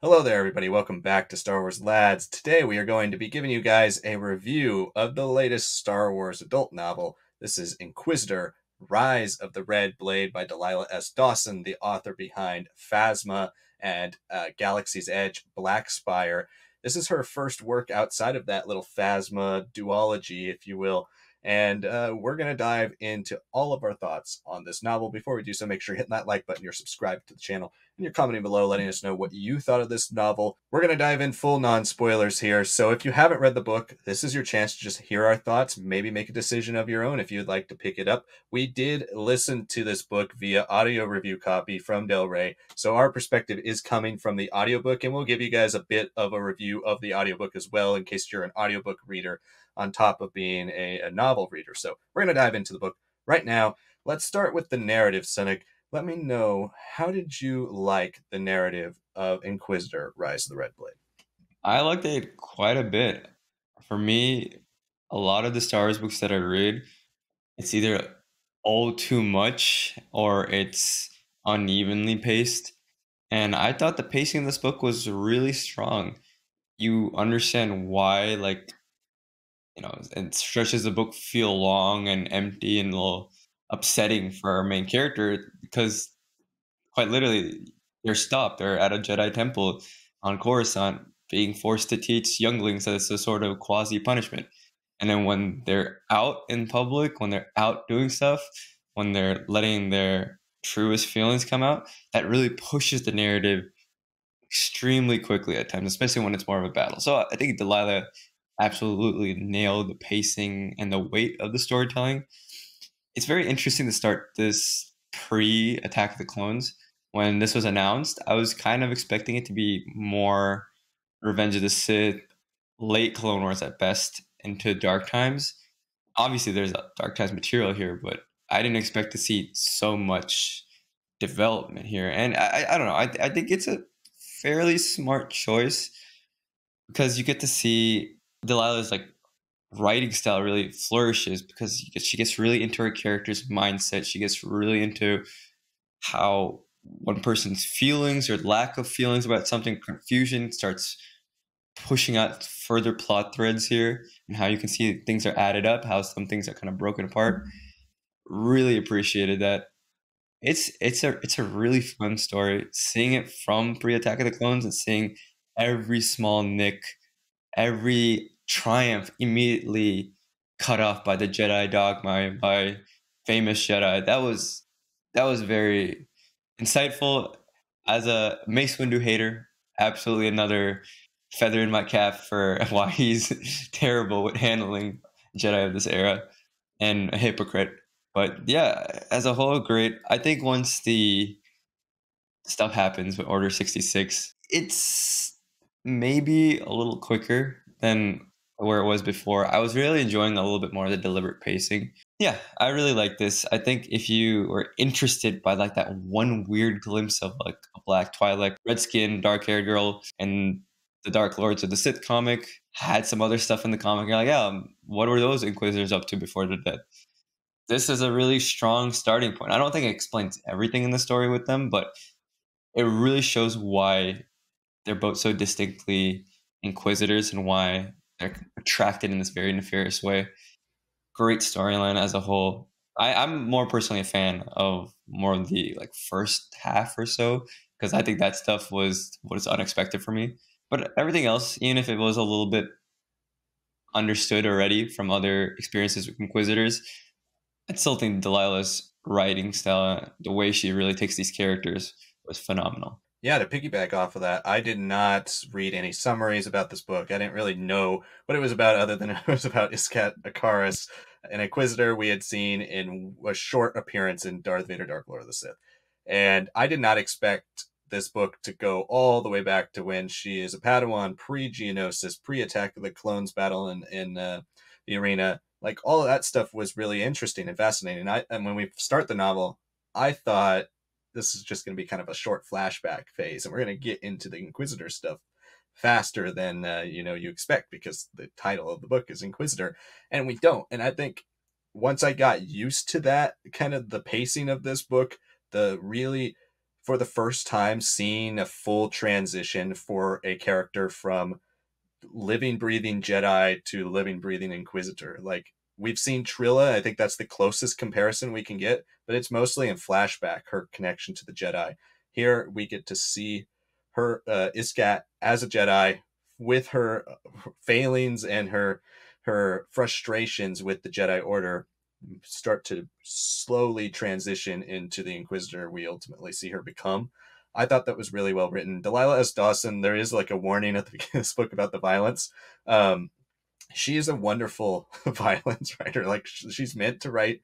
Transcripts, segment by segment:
Hello there, everybody. Welcome back to Star Wars Lads. Today we are going to be giving you guys a review of the latest Star Wars adult novel. This is Inquisitor, Rise of the Red Blade by Delilah S. Dawson, the author behind Phasma and Galaxy's Edge, Black Spire. This is her first work outside of that little Phasma duology, if you will. And we're going to dive into all of our thoughts on this novel. Before we do so, make sure you're hitting that like button, you're subscribed to the channel, and you're commenting below letting us know what you thought of this novel. We're going to dive in full non-spoilers here, so if you haven't read the book, this is your chance to just hear our thoughts, maybe make a decision of your own if you'd like to pick it up. We did listen to this book via audio review copy from Del Rey, so our perspective is coming from the audiobook, and we'll give you guys a bit of a review of the audiobook as well in case you're an audiobook reader on top of being a novel reader. So we're going to dive into the book right now. Let's start with the narrative, Sanak. Let me know, how did you like the narrative of Inquisitor, Rise of the Red Blade? I liked it quite a bit. For me, a lot of the Star Wars books that I read, it's either all too much or it's unevenly paced. And I thought the pacing in this book was really strong. You understand why, it stretches the book feel long and empty and a little upsetting for our main character because quite literally they're stopped. They're at a Jedi temple on Coruscant being forced to teach younglings as a sort of quasi punishment. And then when they're out in public, when they're out doing stuff, when they're letting their truest feelings come out, that really pushes the narrative extremely quickly at times, especially when it's more of a battle. So I think Delilah absolutely nailed the pacing and the weight of the storytelling. It's very interesting to start this pre Attack of the Clones. When this was announced, I was kind of expecting it to be more Revenge of the Sith, late Clone Wars at best, into Dark Times. Obviously, there's a Dark Times material here, but I didn't expect to see so much development here. And I don't know. I think it's a fairly smart choice because you get to see Delilah's writing style really flourishes because she gets really into her character's mindset. She gets really into how one person's feelings or lack of feelings about something, confusion, starts pushing out further plot threads here, and how you can see things are added up, how some things are kind of broken apart. Really appreciated that. It's a really fun story. Seeing it from pre Attack of the Clones and seeing every small nick, every triumph immediately cut off by the Jedi dogma by famous Jedi. That was very insightful. As a Mace Windu hater, absolutely another feather in my cap for why he's terrible with handling Jedi of this era and a hypocrite. But yeah, as a whole, great. I think once the stuff happens with Order 66, it's maybe a little quicker than where it was before. I was really enjoying a little bit more of the deliberate pacing. Yeah, I really like this. I think if you were interested by that one weird glimpse of a Black Twilight, red skin, dark haired girl, and the Dark Lords of the Sith comic had some other stuff in the comic, you're like, yeah, what were those Inquisitors up to before the death? This is a really strong starting point. I don't think it explains everything in the story with them, but it really shows why they're both so distinctly Inquisitors and why they're attracted in this very nefarious way. Great storyline as a whole. I'm more personally a fan of more of the first half or so because I think that stuff was unexpected for me. But everything else, even if it was a little bit understood already from other experiences with Inquisitors, I still think Delilah's writing style, the way she really takes these characters, was phenomenal. Yeah, to piggyback off of that, I did not read any summaries about this book. I didn't really know what it was about other than it was about Iskat Akaris, an Inquisitor we had seen in a short appearance in Darth Vader, Dark Lord of the Sith. And I did not expect this book to go all the way back to when she is a Padawan, pre-Geonosis, pre-Attack of the Clones battle in the arena. Like, all of that stuff was really interesting and fascinating. And when we start the novel, I thought this is just going to be kind of a short flashback phase, and we're going to get into the Inquisitor stuff faster than you expect, because the title of the book is Inquisitor, and we don't. And I think once I got used to that kind of the pacing of this book, the really for the first time seeing a full transition for a character from living, breathing Jedi to living, breathing Inquisitor. Like, we've seen Trilla, I think that's the closest comparison we can get, but it's mostly in flashback, her connection to the Jedi. Here we get to see her, Iskat, as a Jedi with her failings and her frustrations with the Jedi Order start to slowly transition into the Inquisitor we ultimately see her become. I thought that was really well written. Delilah S. Dawson, there is like a warning at the beginning of this book about the violence. Um, she is a wonderful violence writer. Like, she's meant to write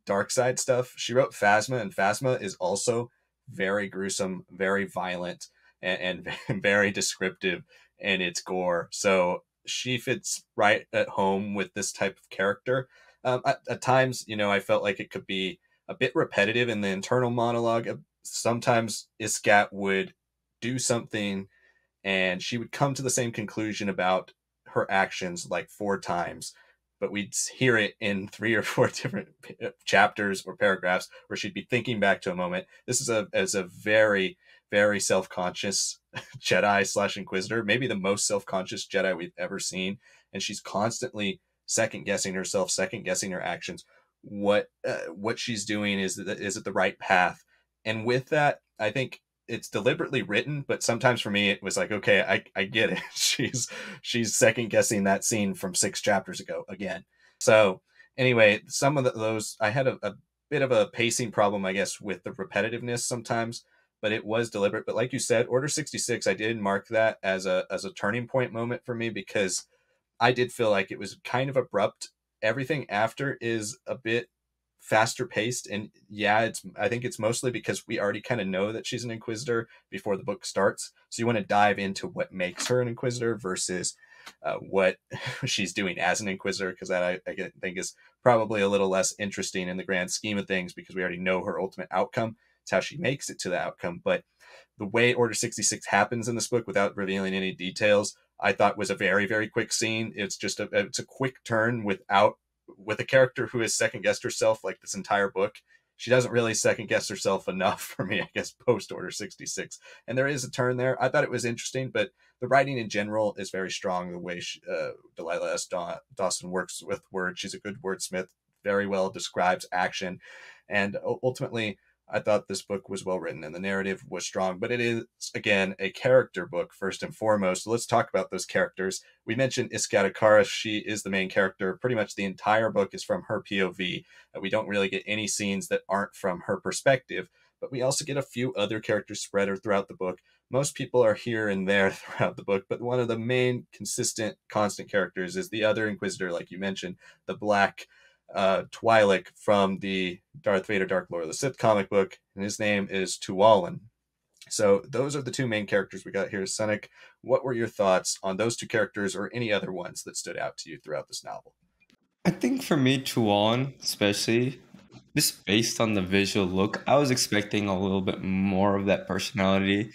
dark side stuff. She wrote Phasma, and Phasma is also very gruesome, very violent, and very descriptive in its gore. So she fits right at home with this type of character. At times, I felt like it could be a bit repetitive in the internal monologue. Sometimes Iskat would do something and she would come to the same conclusion about her actions like four times, but we'd hear it in three or four different chapters or paragraphs where she'd be thinking back to a moment. This is a very, very self-conscious Jedi slash Inquisitor, maybe the most self-conscious Jedi we've ever seen, and she's constantly second guessing herself, second guessing her actions. What she's doing is it the right path? And with that, I think it's deliberately written, but sometimes for me it was like, okay, I get it. She's second guessing that scene from 6 chapters ago again. So anyway, some of those I had a bit of a pacing problem, I guess, with the repetitiveness sometimes, but it was deliberate. But like you said, Order 66, I did mark that as a turning point moment for me because I did feel like it was kind of abrupt. Everything after is a bit faster paced, and yeah, I think it's mostly because we already kind of know that she's an Inquisitor before the book starts, so you want to dive into what makes her an Inquisitor versus what she's doing as an Inquisitor, because that I think is probably a little less interesting in the grand scheme of things because we already know her ultimate outcome. It's how she makes it to the outcome. But the way Order 66 happens in this book without revealing any details, I thought was a very, very quick scene. It's a quick turn with a character who has second guessed herself like this entire book. She doesn't really second guess herself enough for me, I guess, post Order 66. And there is a turn there. I thought it was interesting, but the writing in general is very strong. The way Delilah S. Dawson works with words, she's a good wordsmith, very well describes action. And ultimately, I thought this book was well written and the narrative was strong, but it is, again, a character book first and foremost. So let's talk about those characters. We mentioned Iskat Akara. She is the main character. Pretty much the entire book is from her POV. We don't really get any scenes that aren't from her perspective, but we also get a few other characters spread throughout the book. Most people are here and there throughout the book, but one of the main consistent, constant characters is the other Inquisitor, like you mentioned, the Black Twi'lek from the Darth Vader Dark Lord of the Sith comic book, and his name is Tuwalin. So those are the two main characters we got here. Sanak, what were your thoughts on those two characters or any other ones that stood out to you throughout this novel? I think for me, Chuan, especially, just based on the visual look, I was expecting a little bit more of that personality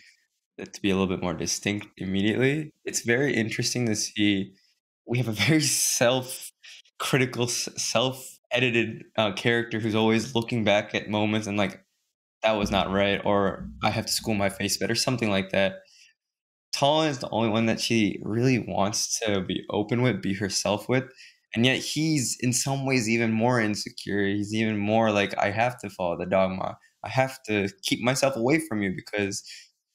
to be a little bit more distinct immediately. It's very interesting to see we have a very self-critical, self-edited character who's always looking back at moments and like, that was not right, or I have to school my face better, something like that. Talon is the only one that she really wants to be open with, be herself with, and yet he's in some ways even more insecure. He's even more like, I have to follow the dogma. I have to keep myself away from you because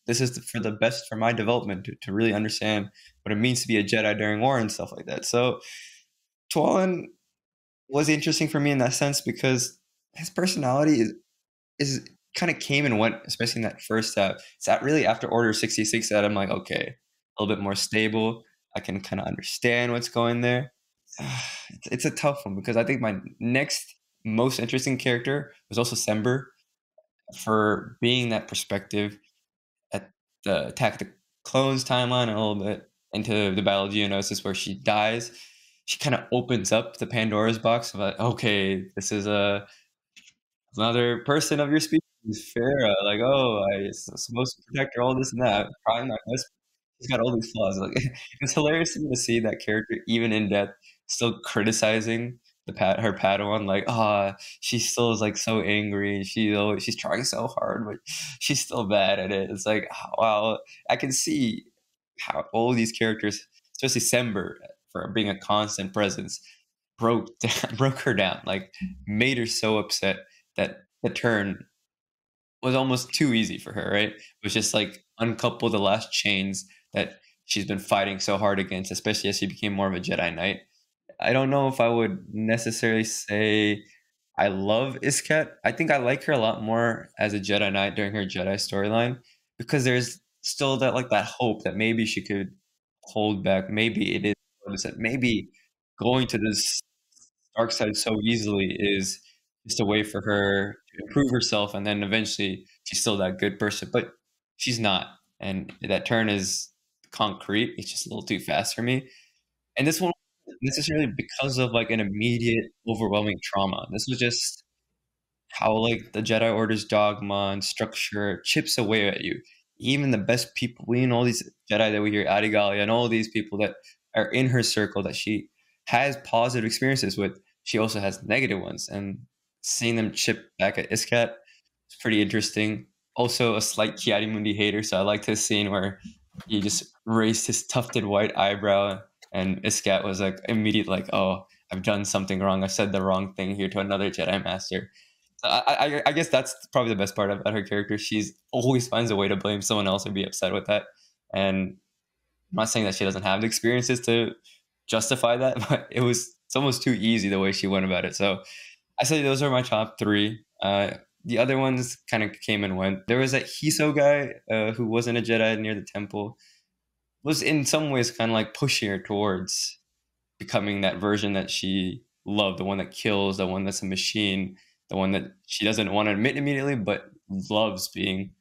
this is for the best for my development to really understand what it means to be a Jedi during war and stuff like that. So Talon was interesting for me in that sense because his personality is kind of came and went, especially in that first half. It's that really after Order 66 that I'm like, okay, a little bit more stable. I can kind of understand what's going there. It's a tough one because I think my next most interesting character was also Sember for being that perspective at the Attack of the Clones timeline a little bit into the Battle of Geonosis where she dies. She kind of opens up the Pandora's box of like, okay, this is another person of your species, Farah. Like, oh, I'm supposed to protect her, all this and that. Probably not this. She's got all these flaws. Like, it's hilarious to me to see that character, even in death, still criticizing her Padawan, like, ah, she still is like so angry. She's trying so hard, but she's still bad at it. It's like, oh, wow, I can see how all these characters, especially Sember, for being a constant presence, broke her down, like made her so upset that the turn was almost too easy for her, right? It was just like uncouple the last chains that she's been fighting so hard against, especially as she became more of a Jedi Knight. I don't know if I would necessarily say I love Iskat. I think I like her a lot more as a Jedi Knight during her Jedi storyline because there's still that hope that maybe she could hold back. Maybe it is that maybe going to this dark side so easily is just a way for her to improve herself, and then eventually she's still that good person. But she's not, and that turn is concrete. It's just a little too fast for me. And this one wasn't necessarily because of, like, an immediate overwhelming trauma. This was just how, like, the Jedi Order's dogma and structure chips away at you. Even the best people, we and all these Jedi that we hear, Adigalia and all these people that are in her circle that she has positive experiences with, she also has negative ones, and seeing them chip back at Iskat is pretty interesting. Also, a slight Kiadi hater, so I liked his scene where he just raised his tufted white eyebrow, and Iskat was like immediate, like, "Oh, I've done something wrong. I said the wrong thing here to another Jedi Master." So I guess that's probably the best part about her character. She's always finds a way to blame someone else and be upset with that. And I'm not saying that she doesn't have the experiences to justify that, but it's almost too easy the way she went about it. So I say those are my top three. The other ones kind of came and went. There was that Hiso guy who wasn't a Jedi near the temple. Was in some ways kind of like pushing her towards becoming that version that she loved, the one that kills, the one that's a machine, the one that she doesn't want to admit immediately, but loves being.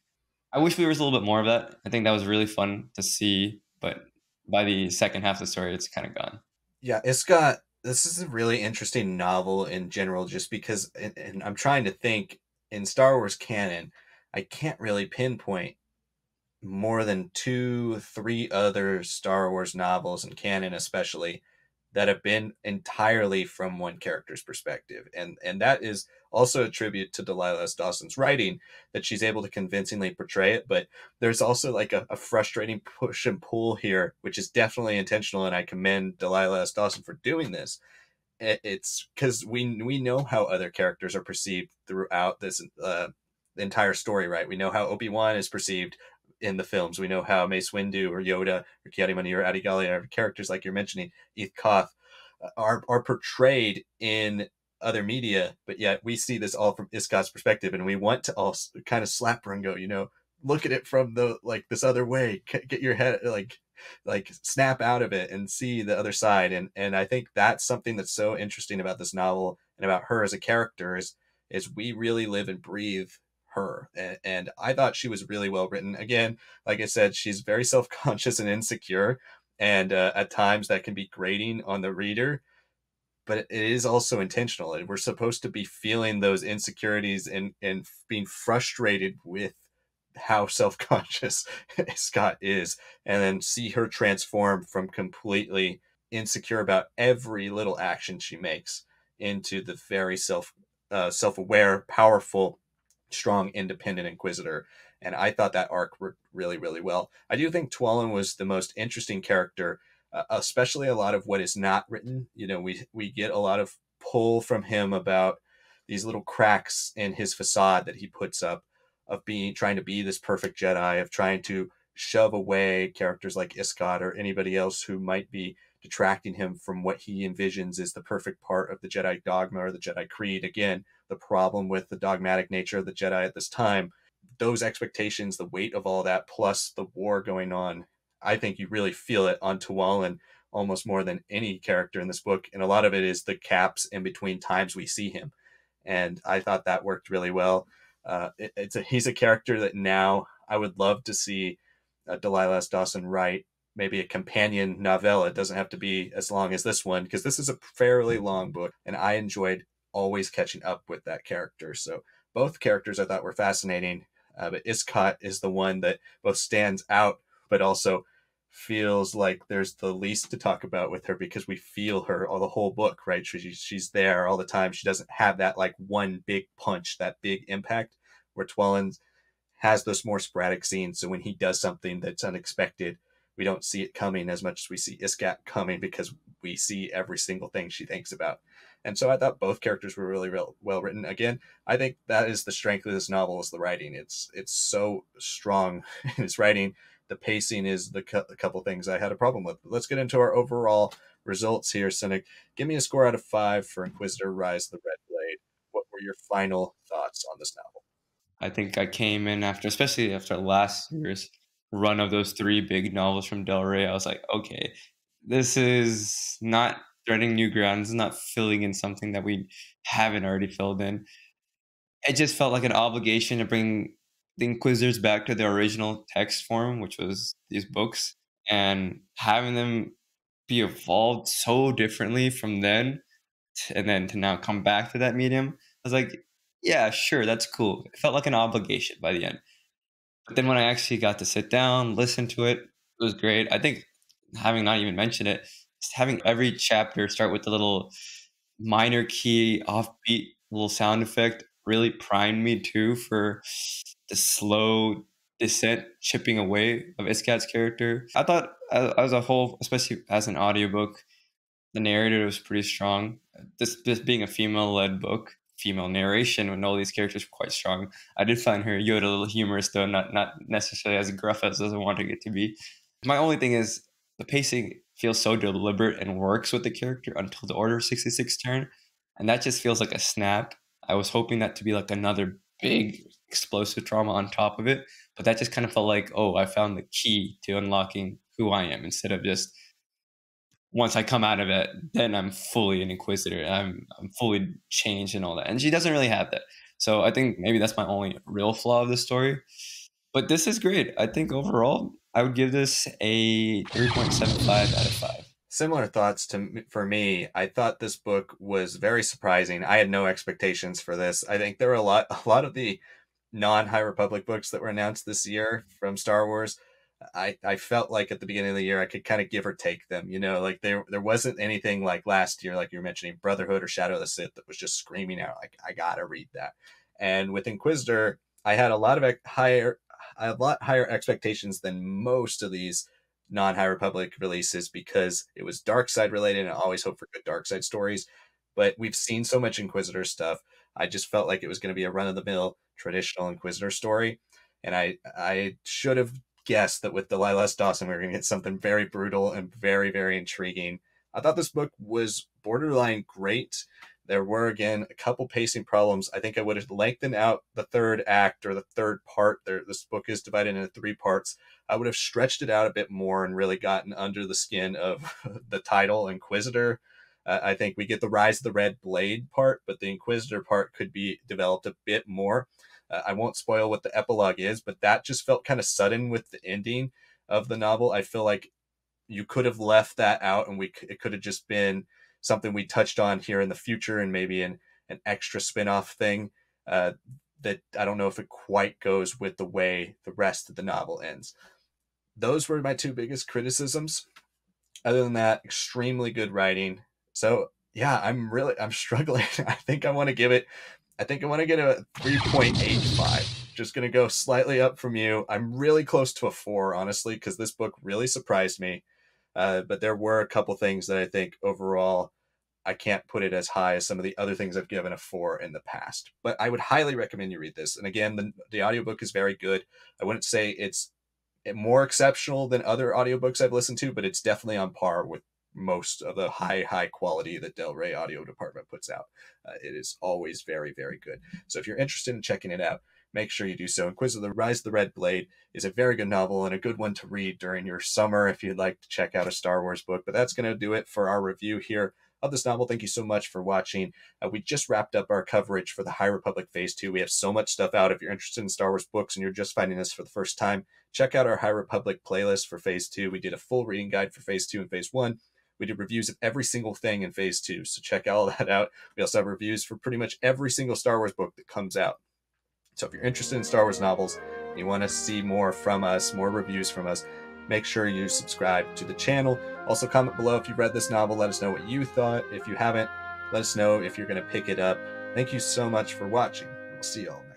I wish there was a little bit more of that. I think that was really fun to see, but by the second half of the story, it's kind of gone. Yeah, it's got this is a really interesting novel in general, just because, and I'm trying to think in Star Wars canon, I can't really pinpoint more than two, three other Star Wars novels and canon, especially, that have been entirely from one character's perspective, and that is also a tribute to Delilah S. Dawson's writing, that she's able to convincingly portray it. But there's also like a frustrating push and pull here, which is definitely intentional, and I commend Delilah S. Dawson for doing this. It's because we know how other characters are perceived throughout this entire story, right? We know how Obi-Wan is perceived in the films. We know how Mace Windu or Yoda or Kiadi or Adigalia, or characters like you're mentioning, Eth Koth, are portrayed in other media, but yet we see this all from Iskat's perspective, and we want to all kind of slap her and go, look at it from the like this other way, get your head like snap out of it and see the other side. And I think that's something that's so interesting about this novel and about her as a character is we really live and breathe her. And I thought she was really well written. Again, like I said, she's very self-conscious and insecure, and at times that can be grating on the reader, but it is also intentional, and we're supposed to be feeling those insecurities and being frustrated with how self-conscious Scott is, and then see her transform from completely insecure about every little action she makes into the very self-aware, powerful, strong, independent Inquisitor. And I thought that arc worked really, really well. I do think Twallen was the most interesting character, especially a lot of what is not written. We get a lot of pull from him about these little cracks in his facade that he puts up, of being trying to be this perfect Jedi, of trying to shove away characters like Iskat or anybody else who might be detracting him from what he envisions is the perfect part of the Jedi dogma or the Jedi creed. Again, the problem with the dogmatic nature of the Jedi at this time, those expectations, the weight of all that, plus the war going on, I think you really feel it on Tuwalin almost more than any character in this book. And a lot of it is the caps in between times we see him. And I thought that worked really well. He's a character that now I would love to see Delilah S. Dawson write maybe a companion novella. It doesn't have to be as long as this one, because this is a fairly long book, and I enjoyed always catching up with that character. So both characters I thought were fascinating, but Iskat is the one that both stands out, but also feels like there's the least to talk about with her because we feel her all the whole book, right? She's there all the time. She doesn't have that like one big punch, that big impact, where Twelin has those more sporadic scenes. So when he does something that's unexpected, we don't see it coming as much as we see Iskat coming because we see every single thing she thinks about. And so I thought both characters were really well written. Again, I think that is the strength of this novel is the writing. It's so strong in its writing. The pacing is the couple things I had a problem with. But let's get into our overall results here, Cynic. Give me a score out of 5 for Inquisitor Rise of the Red Blade. What were your final thoughts on this novel? I think I came in after, especially after last year's run of those three big novels from Del Rey. I was like, okay, this is not threading new ground. This is not filling in something that we haven't already filled in. It just felt like an obligation to bring the Inquisitors back to their original text form, which was these books, and having them be evolved so differently from then and then to now come back to that medium. I was like, yeah, sure, that's cool. It felt like an obligation by the end. But then when I actually got to sit down, listen to it, it was great. I think having not even mentioned it, just having every chapter start with a little minor key offbeat little sound effect really primed me too for the slow descent chipping away of Iskat's character. I thought as a whole, especially as an audiobook, the narrative was pretty strong. This being a female-led book, female narration with all these characters were quite strong. I did find her Yoda a little humorous though, not necessarily as gruff as I wanted it to be. My only thing is the pacing feels so deliberate and works with the character until the Order 66 turn, and that just feels like a snap. I was hoping that to be like another big explosive trauma on top of it, but that just kind of felt like, oh, I found the key to unlocking who I am instead of just once I come out of it, then I'm fully an Inquisitor. I'm fully changed and all that. And she doesn't really have that. So I think maybe that's my only real flaw of the story. But this is great. I think overall, I would give this a 3.75 out of 5. Similar thoughts for me. I thought this book was very surprising. I had no expectations for this. I think there were a lot of the non-High Republic books that were announced this year from Star Wars. I felt like at the beginning of the year I could kind of give or take them. Like there wasn't anything like last year, like you were mentioning, Brotherhood or Shadow of the Sith, that was just screaming out like I gotta read that. And with Inquisitor, I had a lot higher expectations than most of these non-High Republic releases because it was dark side related, and I always hope for good dark side stories. But we've seen so much Inquisitor stuff. I just felt like it was going to be a run of the mill traditional Inquisitor story, and I should have guessed that with Delilah S. Dawson we were going to get something very brutal and very very intriguing. I thought this book was borderline great. There were again a couple pacing problems. I think I would have lengthened out the third act or the third part. This book is divided into 3 parts. I would have stretched it out a bit more and really gotten under the skin of the title Inquisitor. I think we get the Rise of the Red Blade part, but the Inquisitor part could be developed a bit more. I won't spoil what the epilogue is, but that just felt kind of sudden with the ending of the novel. I feel like you could have left that out, and it could have just been something we touched on here in the future, and maybe an extra spin-off thing that I don't know if it quite goes with the way the rest of the novel ends. Those were my 2 biggest criticisms. Other than that, extremely good writing. So yeah, I'm struggling. I think I want to give it I think I want to get a 3.85. Just going to go slightly up from you. I'm really close to a 4, honestly, because this book really surprised me. But there were a couple things that I think overall I can't put it as high as some of the other things I've given a 4 in the past. But I would highly recommend you read this. And again, the audiobook is very good. I wouldn't say it's more exceptional than other audiobooks I've listened to, but it's definitely on par with most of the high quality that Del Rey audio department puts out. It is always very, very good. So if you're interested in checking it out, make sure you do so. Inquisitor: The Rise of the Red Blade is a very good novel and a good one to read during your summer if you'd like to check out a Star Wars book. But that's going to do it for our review here of this novel. Thank you so much for watching. We just wrapped up our coverage for the High Republic Phase 2. We have so much stuff out. If you're interested in Star Wars books and you're just finding this for the first time, check out our High Republic playlist for Phase 2. We did a full reading guide for Phase 2 and Phase 1. We did reviews of every single thing in Phase 2, so check all that out. We also have reviews for pretty much every single Star Wars book that comes out. So if you're interested in Star Wars novels, and you want to see more from us, more reviews from us, make sure you subscribe to the channel. Also, comment below if you've read this novel. Let us know what you thought. If you haven't, let us know if you're going to pick it up. Thank you so much for watching. We'll see you all next time.